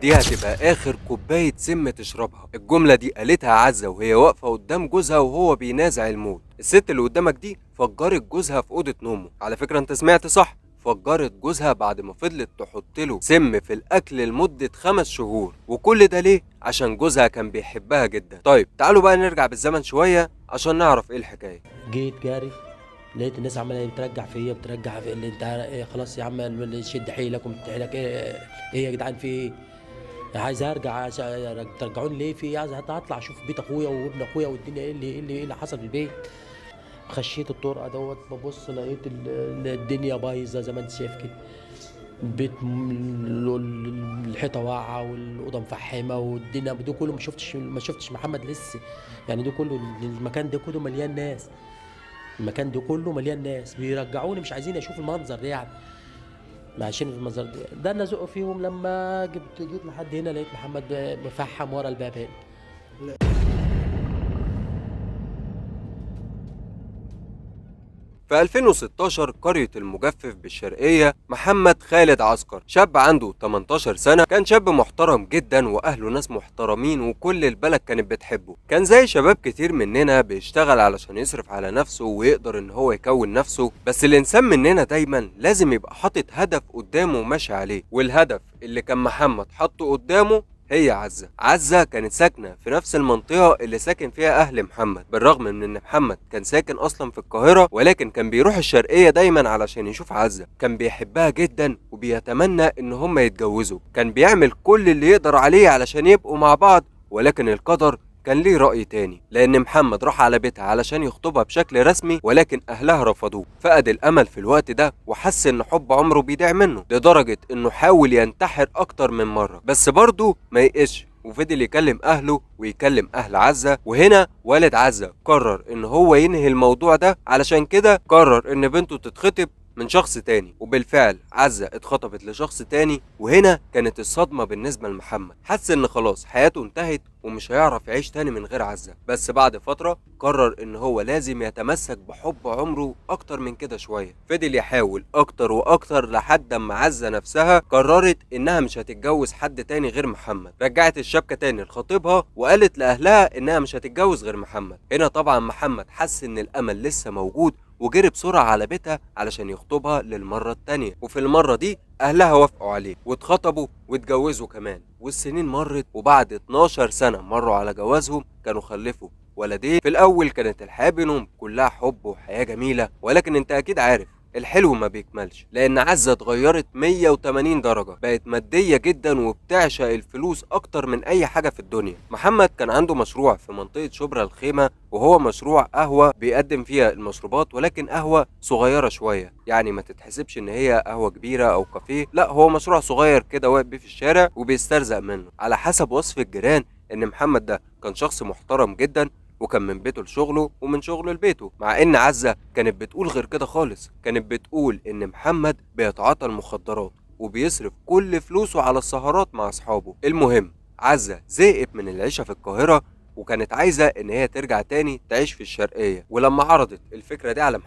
دي هتبقى اخر كوبايه سم تشربها. الجمله دي قالتها عزه وهي واقفه قدام جوزها وهو بينازع الموت. الست اللي قدامك دي فجرت جوزها في اوضه نومه. على فكره انت سمعت صح، فجرت جوزها بعد ما فضلت تحط له سم في الاكل لمده 5 شهور. وكل ده ليه؟ عشان جوزها كان بيحبها جدا. طيب تعالوا بقى نرجع بالزمن شويه عشان نعرف ايه الحكايه. جيت جاري، لقيت الناس عماله بترجع فيا بترجع في اللي انت إيه، خلاص يا عم شد حيلك ومد حيلك، ايه يا جدعان في ايه؟ عايز ارجع، ترجعوني ليه؟ في ايه؟ عايز هطلع اشوف بيت اخويا وابن اخويا والدنيا ايه اللي حصل في البيت. خشيت الطرقه دوت ببص لقيت الدنيا بايظه زي ما انت شايف كده. البيت الحيطه واقعه والاوضه مفحمه والدنيا ده كله. ما شفتش محمد لسه، يعني ده كله المكان ده كله مليان ناس. المكان ده كله مليان ناس بيرجعوني، مش عايزين اشوف المنظر ده يعني. عايشين في المنظر ده انا ازق فيهم. لما جيت لحد هنا لقيت محمد مفحم ورا الباب هنا. في 2016 قرية المجفف بالشرقية، محمد خالد عسكر شاب عنده 18 سنة، كان شاب محترم جدا وأهله ناس محترمين وكل البلد كانت بتحبه. كان زي شباب كتير مننا بيشتغل علشان يصرف على نفسه ويقدر ان هو يكون نفسه. بس الإنسان مننا دايما لازم يبقى حاطط هدف قدامه وماشي عليه، والهدف اللي كان محمد حاطه قدامه هي عزة. عزة كانت ساكنة في نفس المنطقة اللي ساكن فيها أهل محمد، بالرغم من إن محمد كان ساكن أصلا في القاهرة، ولكن كان بيروح الشرقية دايما علشان يشوف عزة. كان بيحبها جدا وبيتمنى إن هما يتجوزوا. كان بيعمل كل اللي يقدر عليه علشان يبقوا مع بعض، ولكن القدر كان ليه رأي تاني، لأن محمد راح على بيتها علشان يخطبها بشكل رسمي، ولكن أهلها رفضوه. فقد الأمل في الوقت ده وحس إن حب عمره بيضيع منه، لدرجة إنه حاول ينتحر أكتر من مرة، بس برضه ما يقش وفضل يكلم أهله ويكلم أهل عزة. وهنا والد عزة قرر إن هو ينهي الموضوع ده، علشان كده قرر إن بنته تتخطب من شخص تاني. وبالفعل عزة اتخطبت لشخص تاني، وهنا كانت الصدمة بالنسبة لمحمد. حس ان خلاص حياته انتهت ومش هيعرف يعيش تاني من غير عزة. بس بعد فترة قرر ان هو لازم يتمسك بحب عمره اكتر من كده شوية. فضل يحاول اكتر واكتر لحد اما عزة نفسها قررت انها مش هتتجوز حد تاني غير محمد. رجعت الشبكة تاني لخطيبها وقالت لاهلها انها مش هتتجوز غير محمد. هنا طبعا محمد حس ان الامل لسه موجود وجري بسرعة على بيتها علشان يخطبها للمرة التانية. وفي المرة دي أهلها وافقوا عليه واتخطبوا واتجوزوا كمان. والسنين مرت، وبعد 12 سنة مروا على جوازهم كانوا خلفوا ولدين. في الأول كانت الحياة بينهم كلها حب وحياة جميلة، ولكن انت أكيد عارف الحلو ما بيكملش، لان عزة اتغيرت 180 درجة، بقت مادية جدا وبتعشق الفلوس اكتر من اي حاجة في الدنيا. محمد كان عنده مشروع في منطقة شبرا الخيمة، وهو مشروع قهوة بيقدم فيها المشروبات، ولكن قهوة صغيرة شوية، يعني ما تتحسبش ان هي قهوة كبيرة او كافيه، لا هو مشروع صغير كده واقف بيه في الشارع وبيسترزق منه. على حسب وصف الجيران ان محمد ده كان شخص محترم جدا، وكان من بيته لشغله ومن شغله لبيته. مع ان عزة كانت بتقول غير كده خالص، كانت بتقول ان محمد بيتعاطى المخدرات وبيصرف كل فلوسه على السهرات مع اصحابه. المهم عزة زهقت من العيشة في القاهرة وكانت عايزة ان هي ترجع تاني تعيش في الشرقية. ولما عرضت الفكرة دي على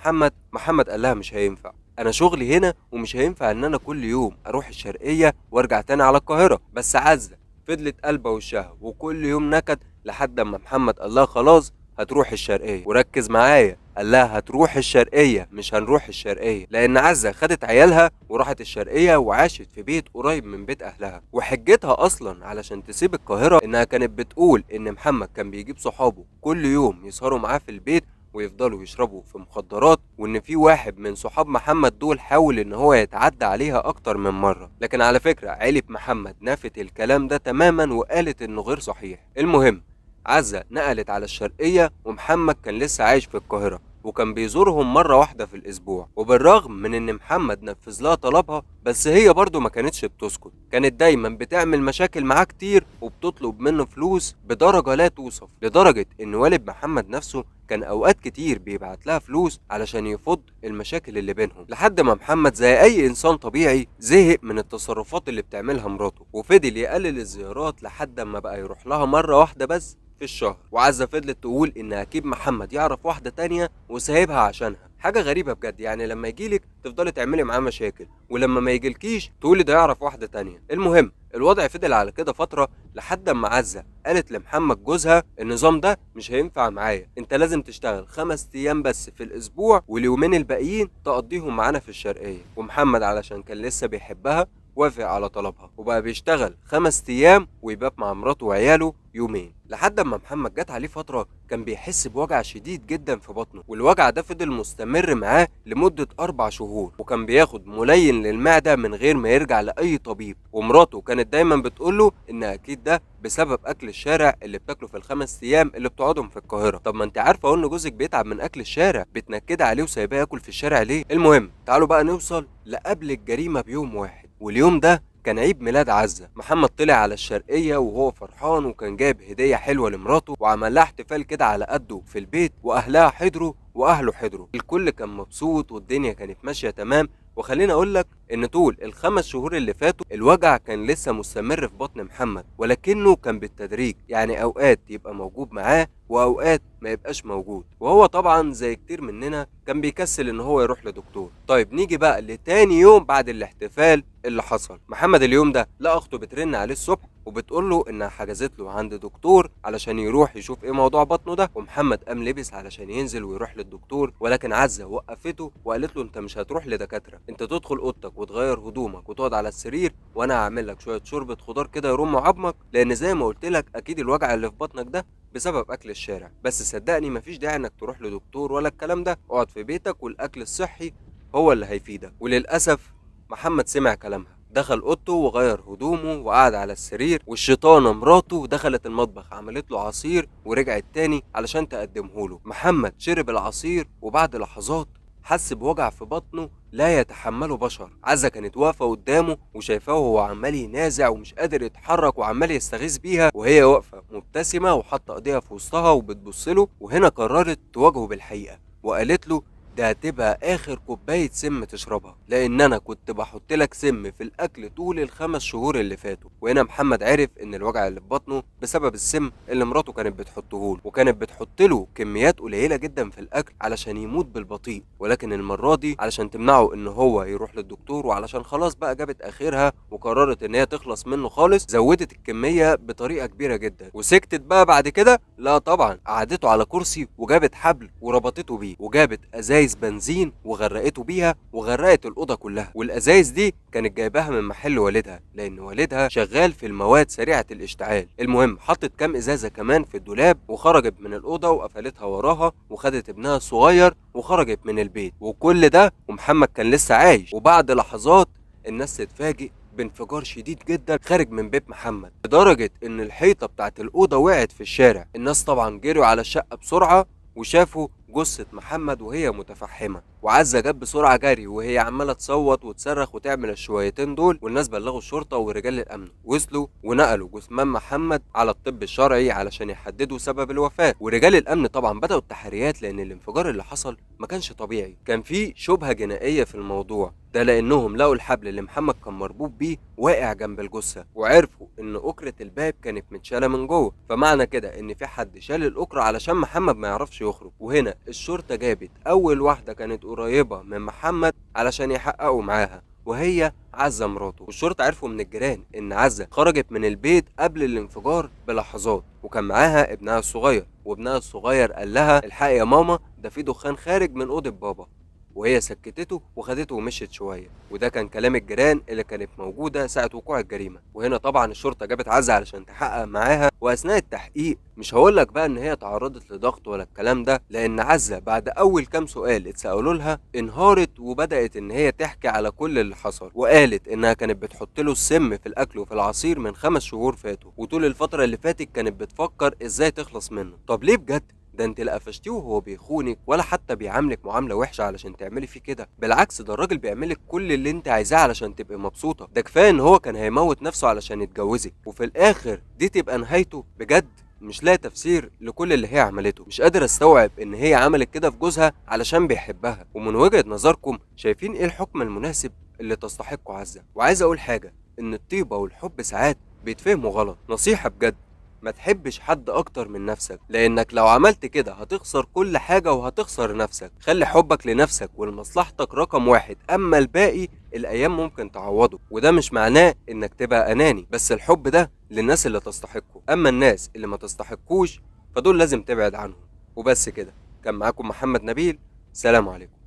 محمد قال لها مش هينفع، انا شغلي هنا ومش هينفع ان انا كل يوم اروح الشرقية وارجع تاني على القاهرة. بس عزة فضلت قلبة وشها وكل يوم نكد، لحد اما محمد قال لها خلاص هتروح الشرقية. وركز معايا، قال لها هتروح الشرقية مش هنروح الشرقية، لأن عزة خدت عيالها وراحت الشرقية وعاشت في بيت قريب من بيت أهلها. وحجتها أصلا علشان تسيب القاهرة إنها كانت بتقول إن محمد كان بيجيب صحابه كل يوم يسهروا معاه في البيت ويفضلوا يشربوا في مخدرات، وان في واحد من صحاب محمد دول حاول ان هو يتعدى عليها اكتر من مرة. لكن على فكرة عيلة محمد نفت الكلام ده تماما وقالت انه غير صحيح. المهم عزة نقلت على الشرقية ومحمد كان لسه عايش في القاهرة، وكان بيزورهم مرة واحدة في الأسبوع. وبالرغم من إن محمد نفذ لها طلبها، بس هي برضه ما كانتش بتسكت، كانت دايما بتعمل مشاكل معاه كتير وبتطلب منه فلوس بدرجة لا توصف، لدرجة إن والد محمد نفسه كان أوقات كتير بيبعت لها فلوس علشان يفض المشاكل اللي بينهم. لحد ما محمد زي أي إنسان طبيعي زهق من التصرفات اللي بتعملها مراته، وفضل يقلل الزيارات لحد ما بقى يروح لها مرة واحدة بس في الشهر. وعزة فضلت تقول ان اكيد محمد يعرف واحدة تانية وسايبها عشانها، حاجه غريبه بجد، يعني لما يجيلك تفضلي تعملي معاه مشاكل، ولما ما يجيلكيش تقولي ده يعرف واحده تانية. المهم الوضع فضل على كده فتره لحد اما عزه قالت لمحمد جوزها النظام ده مش هينفع معايا، انت لازم تشتغل 5 ايام بس في الاسبوع واليومين الباقيين تقضيهم معانا في الشرقيه. ومحمد علشان كان لسه بيحبها وافق على طلبها وبقى بيشتغل 5 ايام ويبات مع مراته وعياله يومين. لحد اما محمد جت عليه فتره كان بيحس بوجع شديد جدا في بطنه، والوجع ده فضل مستمر معاه لمده 4 شهور، وكان بياخد ملين للمعده من غير ما يرجع لاي طبيب. ومراته كانت دايما بتقوله ان اكيد ده بسبب اكل الشارع اللي بتاكله في ال5 ايام اللي بتقعدهم في القاهره. طب ما انت عارفه ان جوزك بيتعب من اكل الشارع، بتنكد عليه وسايباه ياكل في الشارع ليه؟ المهم تعالوا بقى نوصل لقبل الجريمه بيوم واحد، واليوم ده كان عيد ميلاد عزة. محمد طلع على الشرقية وهو فرحان، وكان جايب هدية حلوة لمراته وعمل لها احتفال كده على قده في البيت، واهلها حضروا واهله حضروا. الكل كان مبسوط والدنيا كانت ماشية تمام. وخليني اقول لك ان طول ال5 شهور اللي فاتوا الوجع كان لسه مستمر في بطن محمد، ولكنه كان بالتدريج، يعني اوقات يبقى موجود معاه واوقات ما يبقاش موجود. وهو طبعا زي كتير مننا كان بيكسل ان هو يروح لدكتور. طيب نيجي بقى لتاني يوم بعد الاحتفال اللي حصل. محمد اليوم ده لقى اخته بترن عليه الصبح وبتقول له انها حجزت له عند دكتور علشان يروح يشوف ايه موضوع بطنه ده. ومحمد قام لبس علشان ينزل ويروح للدكتور، ولكن عزة وقفته وقالت له انت مش هتروح لدكاتره، انت تدخل اوضتك وتغير هدومك وتقعد على السرير، وانا هعمل لك شويه شوربه خضار كده يرم عظمك، لان زي ما قلت لك اكيد الوجع اللي في بطنك ده بسبب اكل الشارع. بس صدقني مفيش داعي انك تروح لدكتور ولا الكلام ده، اقعد في بيتك والاكل الصحي هو اللي هيفيدك. وللاسف محمد سمع كلامها، دخل اوضته وغير هدومه وقعد على السرير، والشيطانه مراته دخلت المطبخ عملت له عصير ورجعت تاني علشان تقدمه له. محمد شرب العصير وبعد لحظات حس بوجع في بطنه لا يتحمله بشر. عزة كانت واقفة قدامه وشايفاه وهو عمال ينازع ومش قادر يتحرك وعمال يستغيث بيها، وهي واقفة مبتسمة وحاطة ايديها في وسطها وبتبصله. وهنا قررت تواجهه بالحقيقة وقالت له ده هتبقى اخر كوباية سم تشربها، لان انا كنت بحط لك سم في الاكل طول ال5 شهور اللي فاتوا. وهنا محمد عرف ان الوجع اللي في بطنه بسبب السم اللي مراته كانت بتحطه له، وكانت بتحط له كميات قليلة جدا في الاكل علشان يموت بالبطيء. ولكن المرة دي علشان تمنعه ان هو يروح للدكتور، وعلشان خلاص بقى جابت اخرها وقررت ان هي تخلص منه خالص، زودت الكمية بطريقة كبيرة جدا. وسكتت بقى بعد كده؟ لا طبعا، قعدته على كرسي وجابت حبل وربطته بيه، وجابت ازايز بنزين وغرقته بيها وغرقت الاوضه كلها. والازايز دي كانت جايباها من محل والدها، لان والدها شغال في المواد سريعه الاشتعال. المهم حطت كام ازازه كمان في الدولاب وخرجت من الاوضه وقفلتها وراها وخدت ابنها الصغير وخرجت من البيت. وكل ده ومحمد كان لسه عايش. وبعد لحظات الناس تتفاجئ بانفجار شديد جدا خارج من بيت محمد، لدرجه ان الحيطه بتاعت الاوضه وقعت في الشارع. الناس طبعا جروا على الشقه بسرعه وشافوا جثة محمد وهي متفحمة. وعزة جت بسرعة جري وهي عمالة تصوت وتصرخ وتعمل الشويتين دول، والناس بلغوا الشرطة ورجال الأمن، وصلوا ونقلوا جثمان محمد على الطب الشرعي علشان يحددوا سبب الوفاة. ورجال الأمن طبعا بدأوا التحريات، لأن الانفجار اللي حصل ما كانش طبيعي، كان في شبهة جنائية في الموضوع ده، لأنهم لقوا الحبل اللي محمد كان مربوط بيه واقع جنب الجثة، وعرفوا إن أكرة الباب كانت متشالة من جوه، فمعنى كده إن في حد شال الأكرة علشان محمد ما يعرفش يخرج. وهنا الشرطة جابت أول واحدة كانت قريبة من محمد علشان يحققوا معاها، وهي عزة مراته. والشرطة عرفوا من الجيران إن عزة خرجت من البيت قبل الانفجار بلحظات، وكان معاها ابنها الصغير، وابنها الصغير قال لها الحقي يا ماما ده في دخان خارج من أوضة بابا، وهي سكتته وخدته ومشيت شويه. وده كان كلام الجيران اللي كانت موجوده ساعه وقوع الجريمه. وهنا طبعا الشرطه جابت عزة علشان تحقق معاها. واثناء التحقيق مش هقولك بقى ان هي تعرضت لضغط ولا الكلام ده، لان عزة بعد اول كام سؤال اتسالوا لها انهارت وبدات ان هي تحكي على كل اللي حصل، وقالت انها كانت بتحط له السم في الاكل وفي العصير من 5 شهور فاتوا، وطول الفتره اللي فاتت كانت بتفكر ازاي تخلص منه. طب ليه بجد؟ ده انت لا قفشتيه وهو بيخونك ولا حتى بيعاملك معامله وحشه علشان تعملي فيه كده، بالعكس ده الراجل بيعملك كل اللي انت عايزاه علشان تبقي مبسوطه. ده كفايه ان هو كان هيموت نفسه علشان يتجوزك، وفي الاخر دي تبقى نهايته. بجد مش لاقي تفسير لكل اللي هي عملته. مش قادر استوعب ان هي عملت كده في جوزها علشان بيحبها. ومن وجهه نظركم شايفين ايه الحكم المناسب اللي تستحقه عزة؟ وعايز اقول حاجه، ان الطيبه والحب ساعات بيتفهموا غلط. نصيحه بجد، ما تحبش حد اكتر من نفسك، لانك لو عملت كده هتخسر كل حاجة وهتخسر نفسك. خلي حبك لنفسك ولمصلحتك رقم واحد، اما الباقي الايام ممكن تعوضه. وده مش معناه انك تبقى اناني، بس الحب ده للناس اللي تستحقه، اما الناس اللي ما تستحقوش فدول لازم تبعد عنهم. وبس كده، كان معاكم محمد نبيل، سلام عليكم.